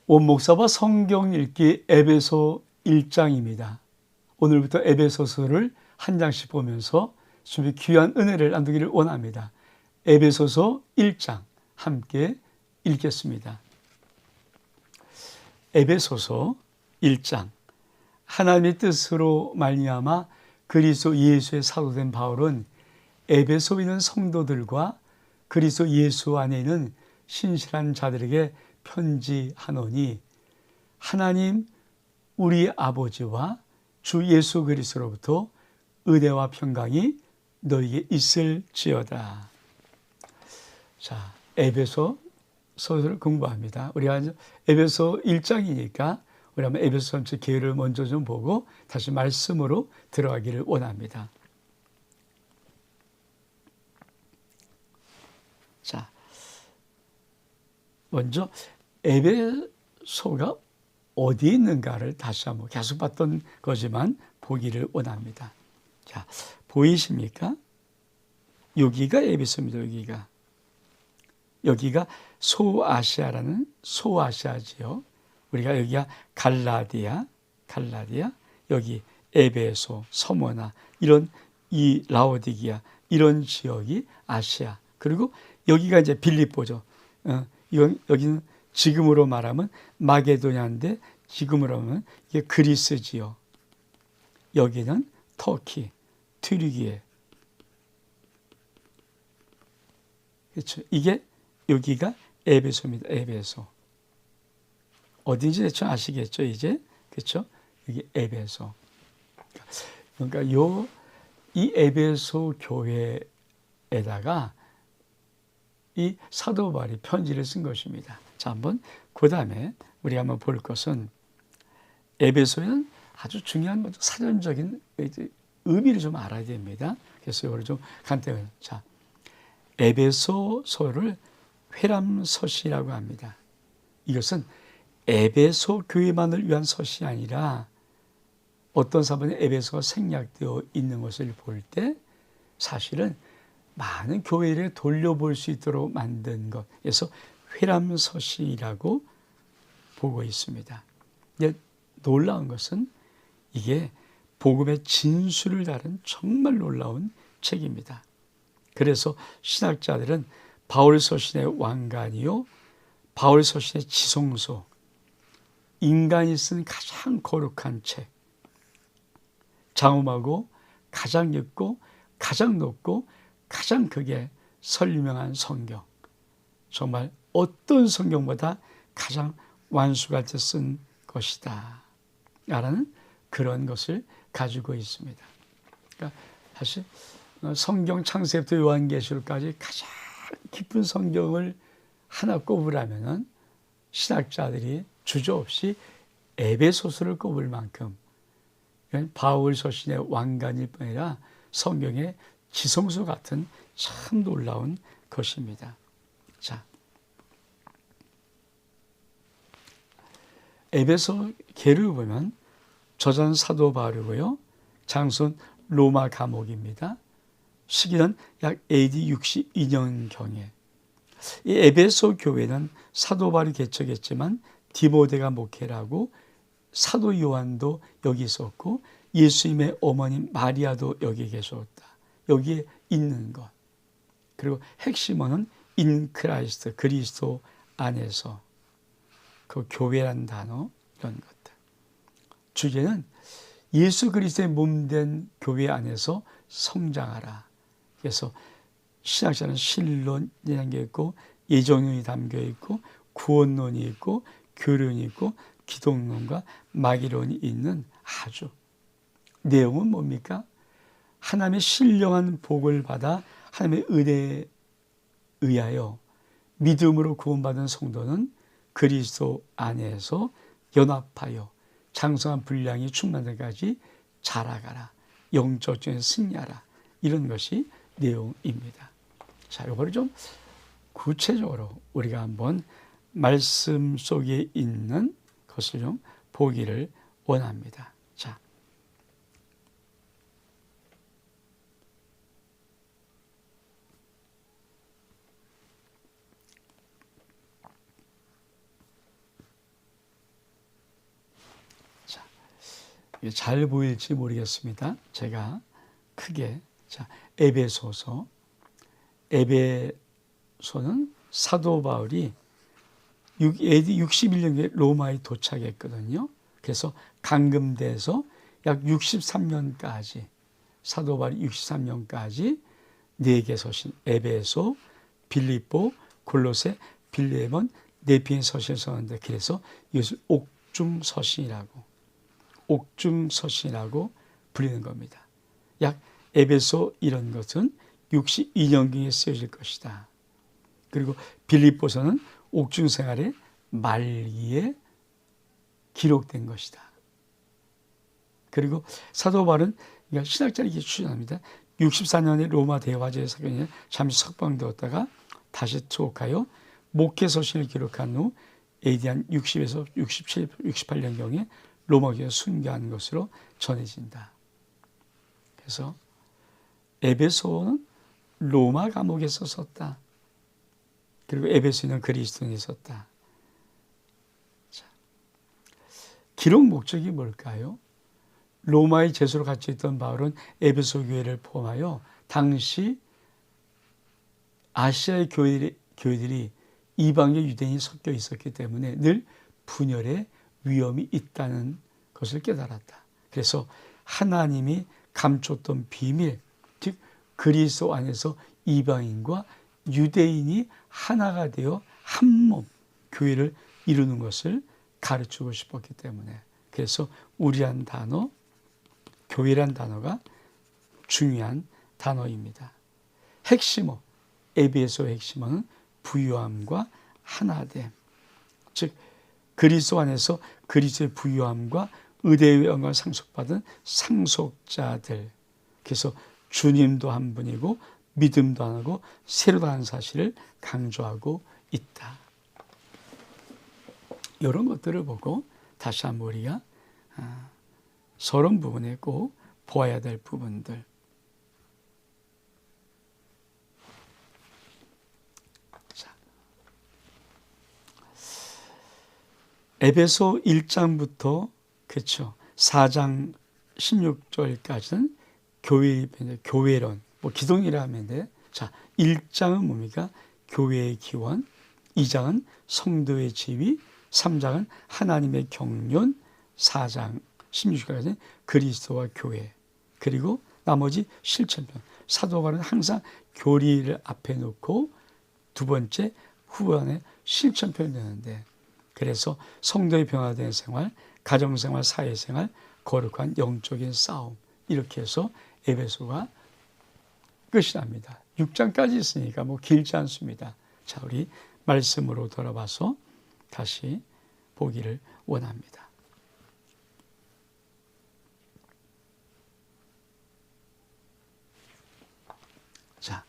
원목사와 성경 읽기 에베소 1장입니다. 오늘부터 에베소서를 한 장씩 보면서 준비 귀한 은혜를 나누기를 원합니다. 에베소서 1장 함께 읽겠습니다. 에베소서 1장. 하나님의 뜻으로 말미암아 그리스도 예수의 사도된 바울은 에베소에 있는 성도들과 그리스도 예수 안에 있는 신실한 자들에게 편지하노니, 하나님 우리 아버지와 주 예수 그리스도로부터 은혜와 평강이 너에게 있을지어다. 자, 에베소 서서를 공부합니다. 우리가 에베소 1장이니까 우리 한번 에베소 전체 계율을 먼저 좀 보고 다시 말씀으로 들어가기를 원합니다. 자, 먼저 에베소가 어디에 있는가를 다시 한번 계속 봤던 거지만 보기를 원합니다. 자, 보이십니까? 여기가 에베소입니다. 여기가 소아시아라는 소아시아지요. 우리가 여기가 갈라디아, 여기 에베소, 서머나 이런 이 라오디기아 이런 지역이 아시아. 그리고 여기가 이제 빌립보죠. 여기는 지금으로 말하면 마게도냐인데 지금으로 하면 이게 그리스지요. 여기는 터키, 튀르기에. 그렇죠. 이게 여기가 에베소입니다. 에베소. 어딘지 대충 아시겠죠, 이제? 그렇죠? 여기 에베소. 그러니까 이 에베소 교회에다가 이 사도 바울이 편지를 쓴 것입니다. 자, 한번 그다음에 우리가 한번 볼 것은 에베소에는 아주 중요한 사전적인 의미를 좀 알아야 됩니다. 그래서 이걸 좀 간단히 자, 에베소서를 회람서시라고 합니다. 이것은 에베소 교회만을 위한 서시 아니라 어떤 사본에 에베소가 생략되어 있는 것을 볼 때 사실은 많은 교회를 돌려볼 수 있도록 만든 것. 그래서 회람서시라고 보고 있습니다. 놀라운 것은 이게 복음의 진수를 다룬 정말 놀라운 책입니다. 그래서 신학자들은 바울 서신의 왕관이요, 바울 서신의 지성소, 인간이 쓴 가장 거룩한 책, 장엄하고 가장 깊고 가장 높고 가장 크게 설명한 성경, 정말 어떤 성경보다 가장 완수같이 쓴 것이다 라는 그런 것을 가지고 있습니다. 그러니까 사실 성경 창세부터 요한계시록까지 가장 깊은 성경을 하나 꼽으라면 신학자들이 주저없이 에베소서를 꼽을 만큼 바울 서신의 왕관일 뿐 아니라 성경의 지성소 같은 참 놀라운 것입니다. 자, 에베소 계를 보면 저자는 사도 바울이고요. 장소는 로마 감옥입니다. 시기는 약 AD 62년경에 이 에베소 교회는 사도 바울이 개척했지만 디모데가 목회라고 사도 요한도 여기 있었고 예수님의 어머니 마리아도 여기 계셨다. 여기에 있는 것. 그리고 핵심어는 인 크라이스트, 그리스도 안에서. 그 교회란 단어 이런 것들. 주제는 예수 그리스도의 몸된 교회 안에서 성장하라. 그래서 신학자는 신론이라는 게 있고 예정론이 담겨 있고 구원론이 있고 교련이 있고 기독론과 마귀론이 있는 아주 내용은 뭡니까? 하나님의 신령한 복을 받아 하나님의 은혜에 의하여 믿음으로 구원받은 성도는 그리스도 안에서 연합하여 장성한 분량이 충만할 때까지 자라가라. 영적 중에 승리하라. 이런 것이 내용입니다. 자, 이거를 좀 구체적으로 우리가 한번 말씀 속에 있는 것을 좀 보기를 원합니다. 자, 잘 보일지 모르겠습니다. 제가 크게 에베소서. 에베소는 사도 바울이 AD 61년에 로마에 도착했거든요. 그래서 감금돼서 약 63년까지 사도 바울이 63년까지 4개 서신 에베소, 빌립보, 골로새, 빌레몬, 네피엔 서신을 썼는데 그래서 이것을 옥중서신이라고 부르는 겁니다. 약 에베소 이런 것은 62년경에 쓰여질 것이다. 그리고 빌립보서는 옥중생활의 말기에 기록된 것이다. 그리고 사도 바울은 신학자를 이렇게 추천합니다. 64년에 로마 대화제 사건에 잠시 석방되었다가 다시 투옥하여 목회 서신을 기록한 후 AD 한 60에서 67, 68년경에 로마교에 순교한 것으로 전해진다. 그래서 에베소는 로마 감옥에서 썼다. 그리고 에베소는 그리스도인이 썼다. 자, 기록 목적이 뭘까요? 로마의 제소로 갇혀 있던 바울은 에베소 교회를 포함하여 당시 아시아의 교회들이 이방의 유대인이 섞여 있었기 때문에 늘 분열의 위험이 있다는 것을 깨달았다. 그래서 하나님이 감췄던 비밀, 즉 그리스도 안에서 이방인과 유대인이 하나가 되어 한 몸, 교회를 이루는 것을 가르치고 싶었기 때문에 그래서 우리란 단어, 교회란 단어가 중요한 단어입니다. 핵심어, 에베소의 핵심어는 부유함과 하나됨, 즉 그리스도 안에서 그리스도의 부유함과 의대의 영광을 상속받은 상속자들, 그래서 주님도 한 분이고 믿음도 하나고 새로도 하는 사실을 강조하고 있다. 이런 것들을 보고 다시 한번 우리가 서론 부분에 꼭 보아야 될 부분들. 자, 에베소 1장부터 그렇죠. 4장 16절까지는 교회론, 기독이라 하면 돼. 자, 1장은 뭡니까? 교회의 기원, 2장은 성도의 지위, 3장은 하나님의 경륜, 4장 16절까지는 그리스도와 교회, 그리고 나머지 실천편. 사도 바울은 항상 교리를 앞에 놓고 두 번째 후반에 실천편을 내는데 그래서 성도의 변화된 생활, 가정생활, 사회생활, 거룩한 영적인 싸움 이렇게 해서 에베소가 끝이 납니다. 6장까지 있으니까 길지 않습니다. 자, 우리 말씀으로 돌아와서 다시 보기를 원합니다. 자,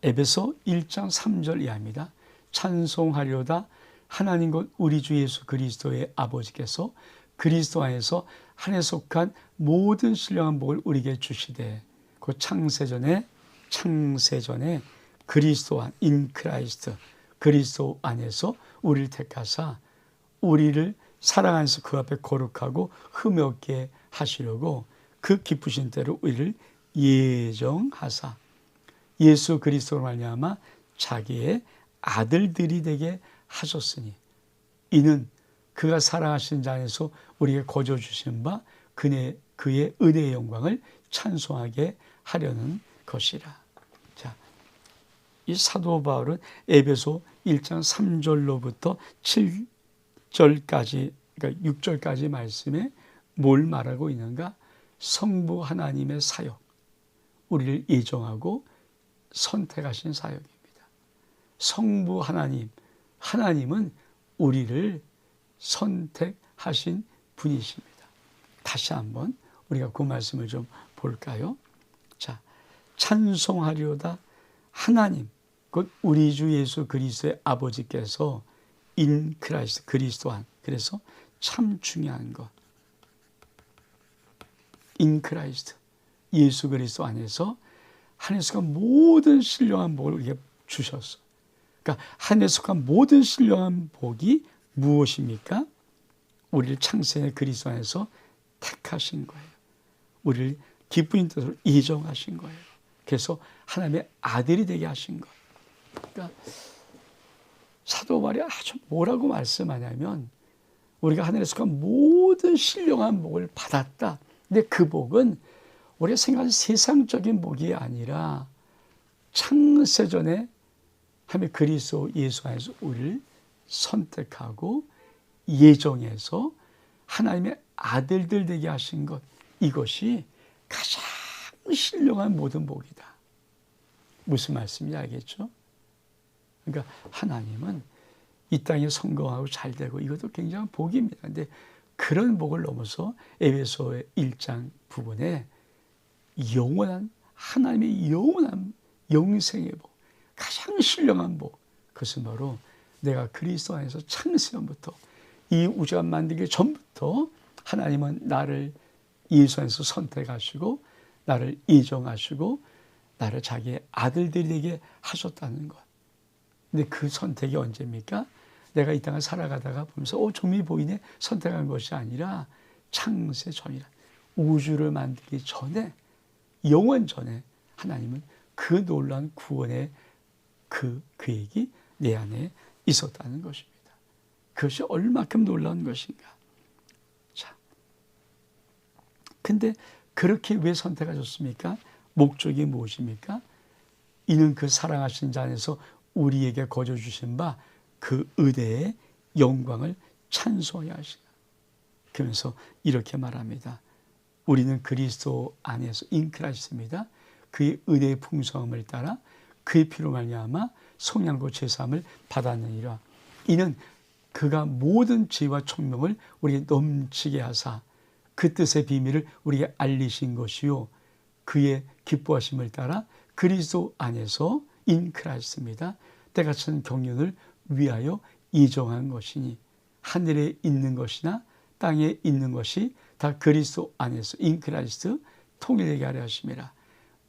에베소 1장 3절 이하입니다. 찬송하려다 하나님 곧 우리 주 예수 그리스도의 아버지께서 그리스도 안에서 한해 속한 모든 신령한 복을 우리에게 주시되 그 창세전에 그리스도 안, 인 크라이스트, 그리스도 안에서 우리를 택하사 우리를 사랑 안에서 그 앞에 거룩하고 흠이 없게 하시려고 그 기쁘신 대로 우리를 예정하사 예수 그리스도로 말미암아 자기의 아들들이 되게 하셨으니 이는 그가 사랑하신 자 안에서 우리에게 거저 주신 바 그의 은혜의 영광을 찬송하게 하려는 것이라. 자, 이 사도 바울은 에베소 1장 3절로부터 7절까지, 그러니까 6절까지 말씀에 뭘 말하고 있는가? 성부 하나님의 사역, 우리를 예정하고 선택하신 사역입니다. 성부 하나님은 우리를 선택하신 분이십니다. 다시 한번 우리가 그 말씀을 좀 볼까요? 자, 찬송하려다 하나님 곧 우리 주 예수 그리스도의 아버지께서 인 크라이스트 그리스도 안, 그래서 참 중요한 것, 인 크라이스트 예수 그리스도 안에서 한 해 속한 모든 신령한 복을 우리에게 주셨어. 그러니까 한 해 속한 모든 신령한 복이 무엇입니까? 우리를 창세의 그리스도 안에서 택하신 거예요. 우리를 기쁘신 뜻으로 예정하신 거예요. 그래서 하나님의 아들이 되게 하신 거예요. 그러니까 사도 바울이 아주 뭐라고 말씀하냐면 우리가 하늘에서 그 모든 신령한 복을 받았다. 근데 그 복은 우리가 생각하는 세상적인 복이 아니라 창세전에 하나님의 그리스도 예수 안에서 우리를 선택하고 예정해서 하나님의 아들들 되게 하신 것, 이것이 가장 신령한 모든 복이다. 무슨 말씀인지 알겠죠? 그러니까 하나님은 이 땅에 성공하고 잘 되고 이것도 굉장한 복입니다. 그런데 그런 복을 넘어서 에베소의 1장 부분에 영원한 하나님의 영원한 영생의 복, 가장 신령한 복, 그것은 바로 내가 그리스도 안에서 창세전부터 이 우주가 만들기 전부터 하나님은 나를 예수 안에서 선택하시고 나를 예정하시고 나를 자기의 아들들이 되게 하셨다는 것. 근데 그 선택이 언제입니까? 내가 이 땅을 살아가다가 보면서 좀이 보이네 선택한 것이 아니라 창세 전이라 우주를 만들기 전에 영원 전에 하나님은 그 놀라운 구원의 그 계획이 내 안에 있었다는 것입니다. 그것이 얼마큼 놀라운 것인가. 자, 근데 그렇게 왜 선택하셨습니까? 목적이 무엇입니까? 이는 그 사랑하신 자 안에서 우리에게 거저 주신 바 그 의대의 영광을 찬송하게 하시라. 그러면서 이렇게 말합니다. 우리는 그리스도 안에서 인크라이스트입니다. 그의 의대의 풍성함을 따라 그의 피로 말미암아 속량고 제사함을 받았느니라. 이는 그가 모든 지혜와 총명을 우리에게 넘치게 하사 그 뜻의 비밀을 우리에게 알리신 것이요 그의 기뻐하심을 따라 그리스도 안에서 인크라이스트입니다. 때같은 경륜을 위하여 예정한 것이니 하늘에 있는 것이나 땅에 있는 것이 다 그리스도 안에서 인크라이스트 통일되게 하려 하심이라.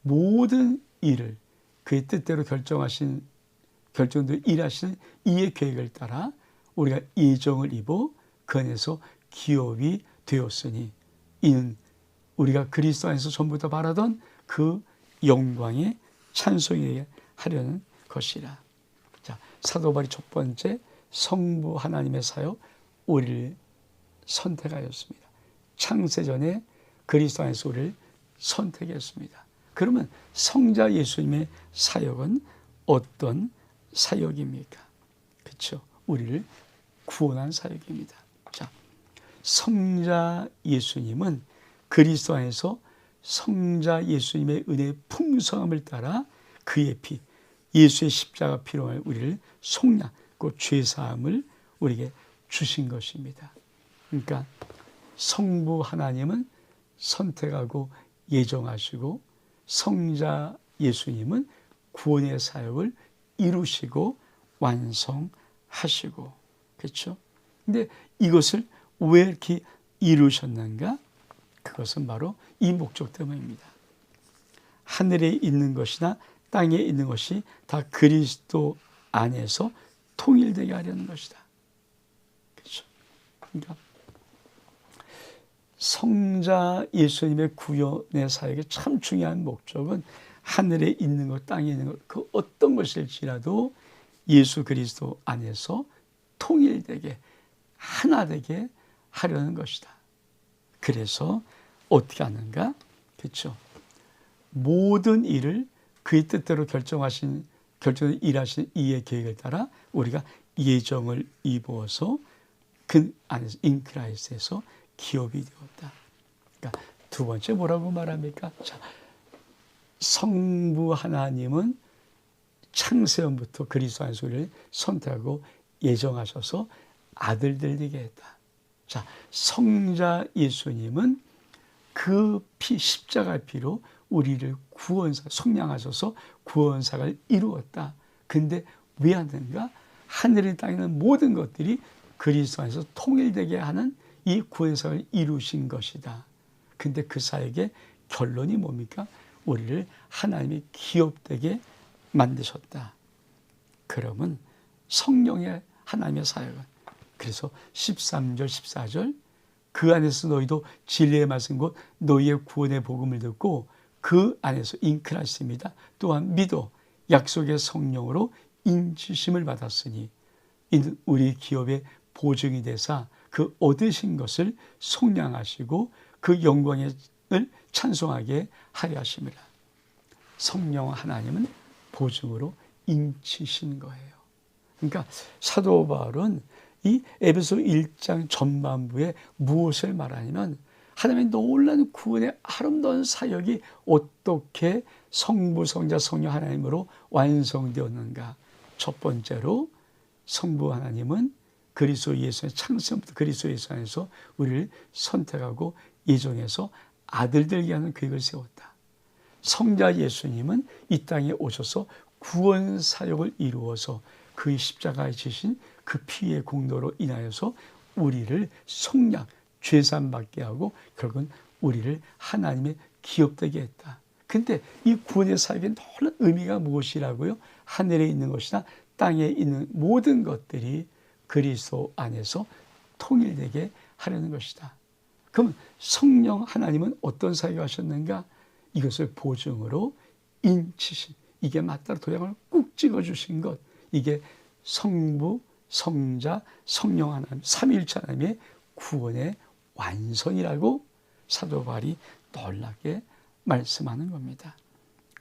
모든 일을 그의 뜻대로 결정되어 일하시는 이의 계획을 따라 우리가 예정을 입어 그 안에서 기업이 되었으니 이는 우리가 그리스도 안에서 전부터 바라던 그 영광의 찬송이 하려는 것이라. 자, 사도 바울이 첫 번째 성부 하나님의 사역 우리를 선택하였습니다. 창세전에 그리스도 안에서 우리를 선택했습니다. 그러면 성자 예수님의 사역은 어떤 사역입니까? 그렇죠? 우리를 구원한 사역입니다. 자, 성자 예수님은 그리스도 안에서 성자 예수님의 은혜의 풍성함을 따라 그의 피, 예수의 십자가 피로 우리를 속량하고 죄사함을 우리에게 주신 것입니다. 그러니까 성부 하나님은 선택하고 예정하시고 성자 예수님은 구원의 사역을 이루시고 완성하시고, 그렇죠? 근데 이것을 왜 이렇게 이루셨는가? 그것은 바로 이 목적 때문입니다. 하늘에 있는 것이나 땅에 있는 것이 다 그리스도 안에서 통일되게 하려는 것이다. 그렇죠? 그러니까 성자 예수님의 구원의 사역의 참 중요한 목적은 하늘에 있는 것, 땅에 있는 것, 그 어떤 것일지라도 예수 그리스도 안에서 통일되게, 하나 되게 하려는 것이다. 그래서 어떻게 하는가? 그렇죠? 모든 일을 그의 뜻대로 결정을 일하신 이의 계획을 따라 우리가 예정을 입어서 그 안에서 인크라이스트에서 기업이 되었다. 그러니까 두 번째 뭐라고 말합니까? 자, 성부 하나님은 창세전부터 그리스도 안에서 우리를 선택하고 예정하셔서 아들들 되게 했다. 자, 성자 예수님은 그 피, 십자가 피로 우리를 속량하셔서 구원사를 이루었다. 근데 왜 하는가? 하늘에 땅에 있는 모든 것들이 그리스도 안에서 통일되게 하는 이 구원사를 이루신 것이다. 근데 그 사역의 결론이 뭡니까? 우리를 하나님의 기업되게 만드셨다. 그러면 성령의 하나님의 사역은, 그래서 13절, 14절 그 안에서 너희도 진리의 말씀 곧 너희의 구원의 복음을 듣고 그 안에서 인크라스입니다. 또한 믿어 약속의 성령으로 인치심을 받았으니 이는 우리 기업의 보증이 되사 그 얻으신 것을 속량하시고 그 영광을 찬송하게 하려 하심이라. 성령 하나님은 보증으로 인치신 거예요. 그러니까 사도 바울은 이 에베소 1장 전반부에 무엇을 말하냐면 하나님의 놀라운 구원의 아름다운 사역이 어떻게 성부, 성자, 성령 하나님으로 완성되었는가. 첫 번째로 성부 하나님은 그리스도 예수의 창세부터 그리스도 예수 안에서 우리를 선택하고 예정해서 아들들에게 하는 계획을 세웠다. 성자 예수님은 이 땅에 오셔서 구원 사역을 이루어서 그의 십자가에 지신 그 피의 공로로 인하여서 우리를 속량, 죄산받게 하고 결국은 우리를 하나님의 기업되게 했다. 근데 이 구원의 사역의 놀라운 의미가 무엇이라고요? 하늘에 있는 것이나 땅에 있는 모든 것들이 그리스도 안에서 통일되게 하려는 것이다. 그럼 성령 하나님은 어떤 사역을 하셨는가? 이것을 보증으로 인치신, 이게 맞다 도장을 꾹 찍어주신 것, 이게 성부, 성자, 성령 하나님, 삼위일체 하나님의 구원의 완성이라고 사도 바울이 놀랍게 말씀하는 겁니다.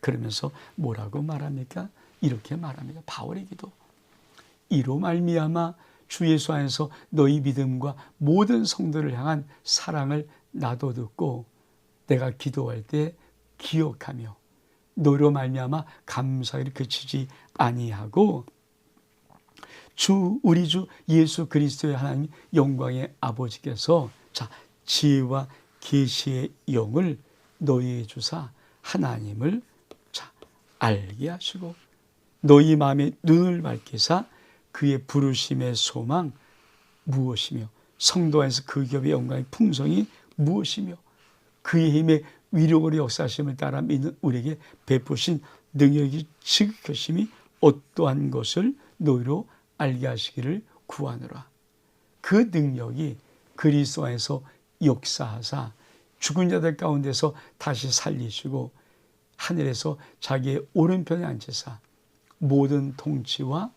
그러면서 뭐라고 말합니까? 이렇게 말합니다. 바울의 기도. 이로 말미암아 주 예수 안에서 너희 믿음과 모든 성도를 향한 사랑을 나도 듣고 내가 기도할 때 기억하며 너로 말미암아 감사를 그치지 아니하고 우리 주 예수 그리스도의 하나님 영광의 아버지께서 지혜와 계시의 영을 너희에게 주사 하나님을 알게 하시고 너희 마음의 눈을 밝히사 그의 부르심의 소망 무엇이며 성도 안에서 그 기업의 영광의 풍성이 무엇이며 그의 힘의 위력으로 역사하심을 따라 믿는 우리에게 베푸신 능력이 지극하심이 어떠한 것을 너희로 알게 하시기를 구하노라. 그 능력이 그리스도 안에서 역사하사 죽은 자들 가운데서 다시 살리시고 하늘에서 자기의 오른편에 앉으사 모든 통치와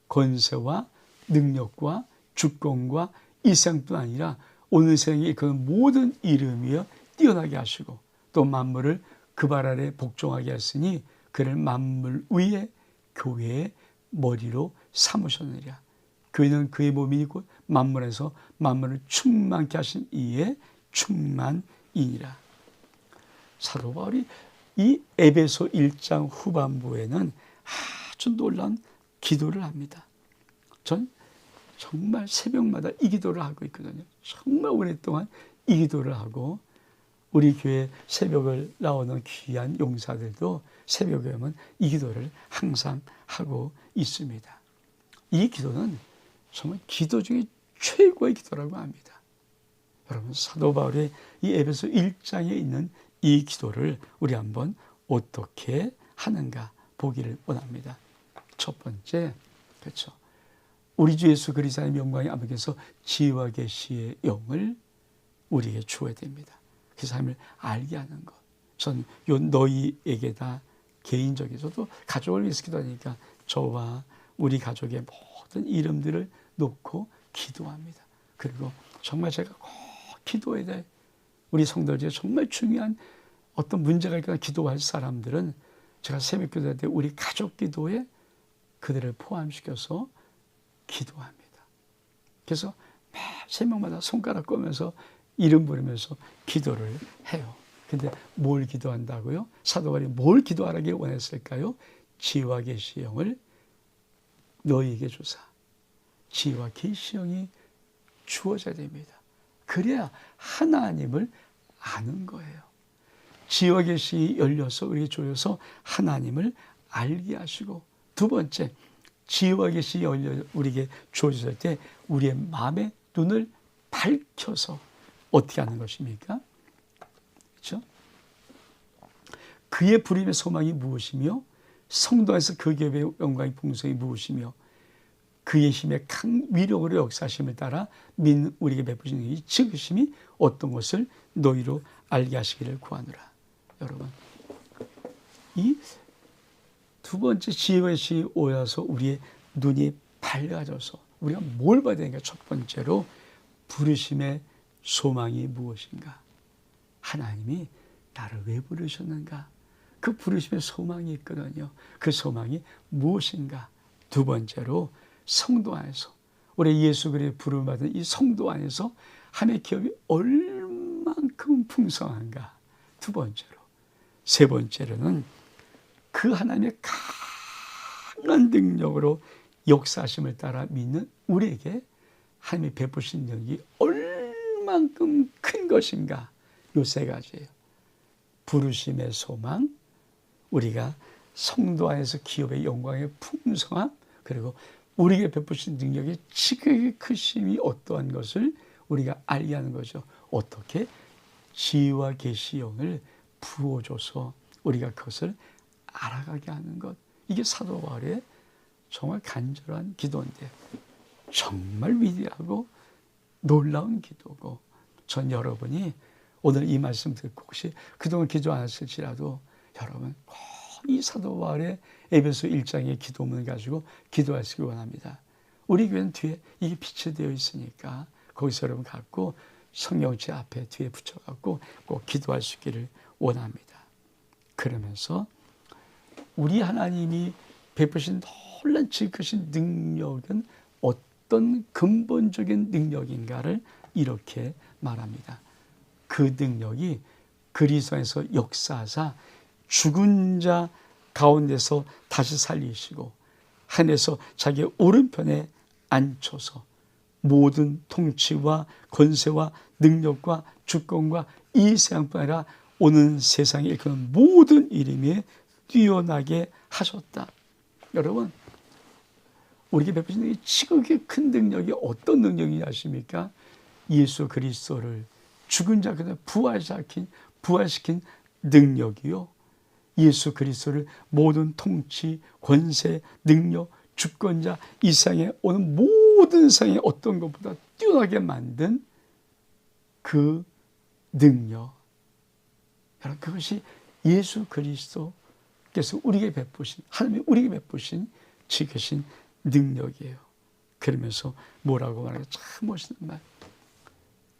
권세와 능력과 주권과 이 세상뿐 아니라 오늘 세상에 그 모든 이름이여 뛰어나게 하시고 또 만물을 그 발 아래 복종하게 하시니 그를 만물 위에 교회의 머리로 삼으셨느니라. 교회는 그의 몸이 곧 만물에서 만물을 충만케 하신 이의 충만이니라. 사도 바울이 이 에베소 1장 후반부에는 아주 놀라운 기도를 합니다. 전 정말 새벽마다 이 기도를 하고 있거든요. 정말 오랫동안 이 기도를 하고 우리 교회 새벽을 나오는 귀한 용사들도 새벽에 오면 이 기도를 항상 하고 있습니다. 이 기도는 정말 기도 중에 최고의 기도라고 합니다. 여러분 사도 바울의 이 에베소 1장에 있는 이 기도를 우리 한번 어떻게 하는가 보기를 원합니다. 첫 번째, 그렇죠. 우리 주 예수 그리스도의 영광의 아버지께서 지혜와 계시의 영을 우리에게 주어야 됩니다. 그 삶을 알게 하는 것. 전 너희에게 다 개인적이서도 가족을 위해서 기도하니까 저와 우리 가족의 모든 이름들을 놓고 기도합니다. 그리고 정말 제가 꼭 기도해야 될 우리 성도들 중에 정말 중요한 어떤 문제가 있거나 기도할 사람들은 제가 새벽 기도할 때 우리 가족 기도에 그들을 포함시켜서 기도합니다. 그래서 매 새벽마다 손가락 꺼면서 이름 부르면서 기도를 해요. 근데 뭘 기도한다고요? 사도 바울이 뭘 기도하라고 원했을까요? 지혜와 계시의 영을 너희에게 주사. 지혜와 계시의 영이 주어져야 됩니다. 그래야 하나님을 아는 거예요. 지혜와 계시 열려서 우리에게 주어서 하나님을 알게 하시고 두 번째, 지혜와 계시 열려 우리에게 주어졌을 때 우리의 마음의 눈을 밝혀서 어떻게 하는 것입니까? 그렇죠? 그의 부름의 소망이 무엇이며 성도 안에서 그 기업의 영광의 풍성이 무엇이며 그의 힘의 강 위력으로 역사하심을 따라 믿는 우리에게 베푸신 이 지으심이 어떤 것을 너희로 알게 하시기를 구하노라. 여러분, 이 두 번째 지혜의 신이 오셔서 우리의 눈이 밝아져서 우리가 뭘 봐야 되는가? 첫 번째로 부르심의 소망이 무엇인가? 하나님이 나를 왜 부르셨는가? 그 부르심의 소망이 있거든요. 그 소망이 무엇인가? 두 번째로 성도 안에서 우리 예수 그리스도의 부름을 받은 이 성도 안에서 하나님의 기업이 얼만큼 풍성한가? 두 번째로. 세 번째로는 그 하나님의 강한 능력으로 역사하심을 따라 믿는 우리에게 하나님이 베푸신 능력이 얼만큼 큰 것인가? 요 세 가지예요. 부르심의 소망, 우리가 성도 안에서 기업의 영광의 풍성함, 그리고 우리에게 베푸신 능력이 지극히 크심이 어떠한 것을 우리가 알게 하는 거죠. 어떻게? 지혜와 계시 영을 부어줘서 우리가 그것을 알아가게 하는 것. 이게 사도 바울의 정말 간절한 기도인데 정말 위대하고 놀라운 기도고, 전 여러분이 오늘 이 말씀 듣고 혹시 그동안 기도 안 하실지라도 여러분 꼭 이 사도 바울의 에베소 1장의 기도문을 가지고 기도하시기 원합니다. 우리 교회는 뒤에 이게 빛이 되어 있으니까 거기서 여러분 갖고 성경지 앞에 뒤에 붙여갖고 꼭 기도할 수 있기를 원합니다. 그러면서 우리 하나님이 베푸신 놀란 지극하신 능력은 어떤 근본적인 능력인가를 이렇게 말합니다. 그 능력이 그리스도 안에서 역사하사 죽은 자 가운데서 다시 살리시고 하늘에서 자기의 오른편에 앉혀서 모든 통치와 권세와 능력과 주권과 이 세상뿐 아니라 오는 세상에 일컫는 모든 이름에 뛰어나게 하셨다. 여러분, 우리에게 베푸신 능력이 지극히 큰 능력이 어떤 능력이냐 아십니까? 예수 그리스도를 죽은 자 가운데 부활시킨 능력이요. 예수 그리스도를 모든 통치, 권세, 능력, 주권자, 이 세상에 오는 모든 세상에 어떤 것보다 뛰어나게 만든 그 능력. 여러분, 그것이 예수 그리스도께서 우리에게 베푸신, 하나님이 우리에게 베푸신 지으신 능력이에요. 그러면서 뭐라고 말하냐? 참 멋있는 말.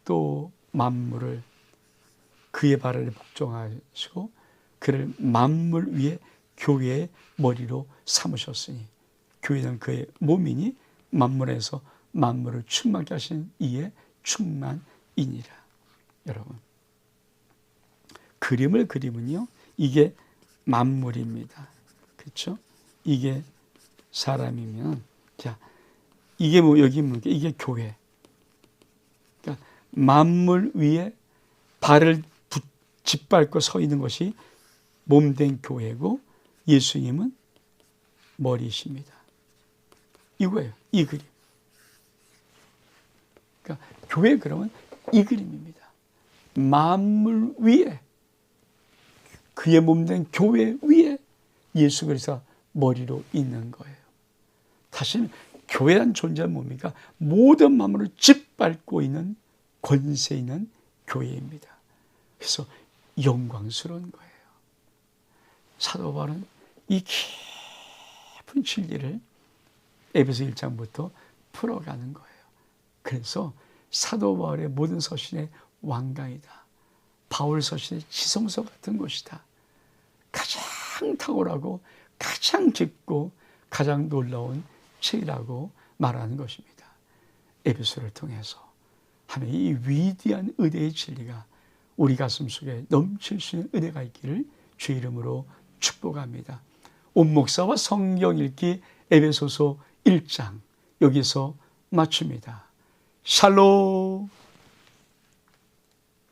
또 만물을 그의 발 아래 복종하시고 그를 만물 위에 교회의 머리로 삼으셨으니, 교회는 그의 몸이니 만물에서 만물을 충만케 하신 이의 충만이니라. 여러분, 그림을 그리면요, 이게 만물입니다. 그렇죠? 이게 사람이면, 자, 이게 뭐 여기 뭡니까? 이게 교회. 그러니까 만물 위에 발을 짓밟고 서 있는 것이 몸된 교회고, 예수님은 머리십니다. 이거예요. 이 그림. 그러니까 교회 그러면 이 그림입니다. 만물 위에, 그의 몸된 교회 위에 예수 그리스도가 머리로 있는 거예요. 다시는 교회란 존재는 뭡니까? 모든 만물을 짓밟고 있는 권세 있는 교회입니다. 그래서 영광스러운 거예요. 사도 바울은 이 깊은 진리를 에베소 1장부터 풀어가는 거예요. 그래서 사도 바울의 모든 서신의 왕강이다. 바울 서신의 지성서 같은 것이다. 가장 탁월하고 가장 깊고 가장 놀라운 책이라고 말하는 것입니다. 에베소를 통해서 하나님의 이 위대한 은혜의 진리가 우리 가슴 속에 넘칠 수 있는 은혜가 있기를 주 이름으로 축복합니다. 온 목사와 성경 읽기 에베소서 1장 여기서 마칩니다. 샬롬.